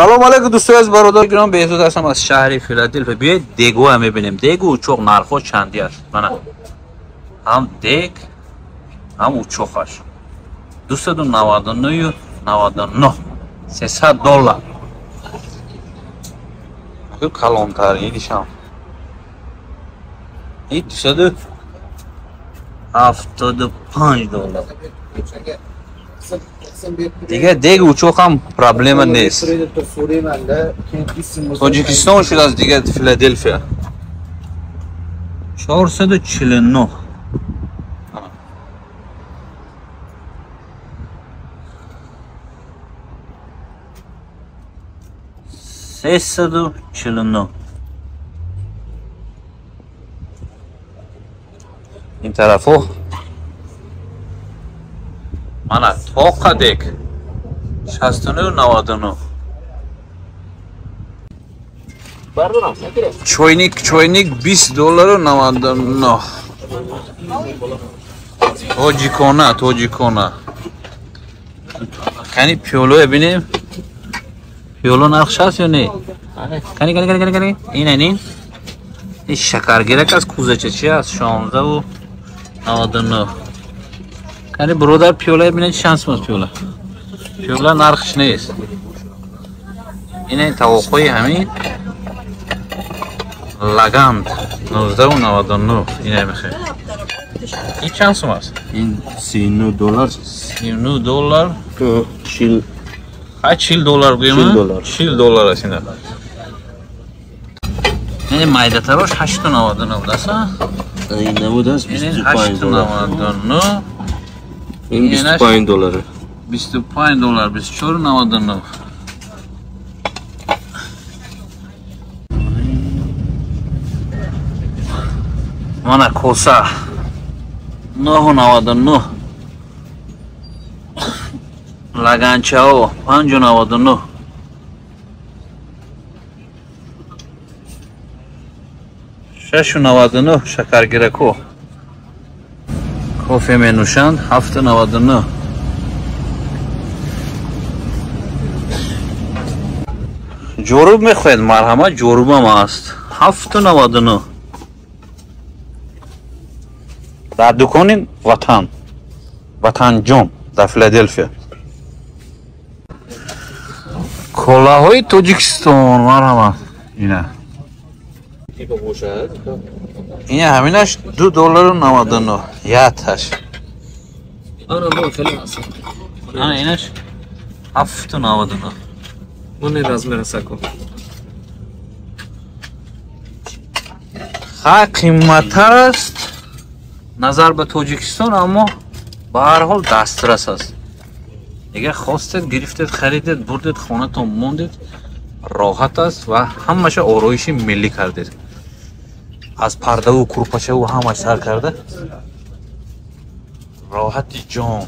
سلام علیکم دوستان از برادر گرام، بهزاد هستم از شهر فیلادلفیا. بیاید دیگو هم میبینیم. دیگو اوچاق نرخو چندی است؟ من هم دیگ هم اوچاقش 299 99 $300. خیلی کلانتر ایدیش هم این $275. دیگه دیگه اوچاق هم پرابلم نیست. تاجیکستان شد از دیگه فیلادلفیا 449. این طرفو مانا توقع دیگ 69 99. چوینیک $20 99. توجیکونا کنی پیولو ببینیم. پیولو نقش هست یا نه؟ کنی این شکرگیرک از کوزه چی هست 16 و 99. کنی برادر پیوله ببینید شانس ماست. پیوله نرخش نیست. این توقعی همین لگند 19 و 99. این میخواد. این چند سوم است؟ این $39. $39 40 $40 بگیم. $40 است این. این مایده تراش 899 است. این نبود است $25. این $25. $25 $24.99. مانا کوسا 9.99. لگنچاو 5.99. $6.99. شکرگیرکو کافی می نوشند 7.99. جوروب میخواید؟ مرحمت جوروب هم هست 7.99. در دکان وطن جان در فیلادلفیا. کلاهای تاجیکستان مرحمت. اینه همینش $2.99 یادش. اینش 7.99. اون رزمه سکو خیلی قیمت‌تر است نظر به تاجیکستان، اما به هر حال دسترس است. دیگه خواستید گرفتید خریدید بردید خانه تا موندید راحت است و همش آرایش ملی کردید. از پرده و کورپاچه و همش سر کرده راحتی جان.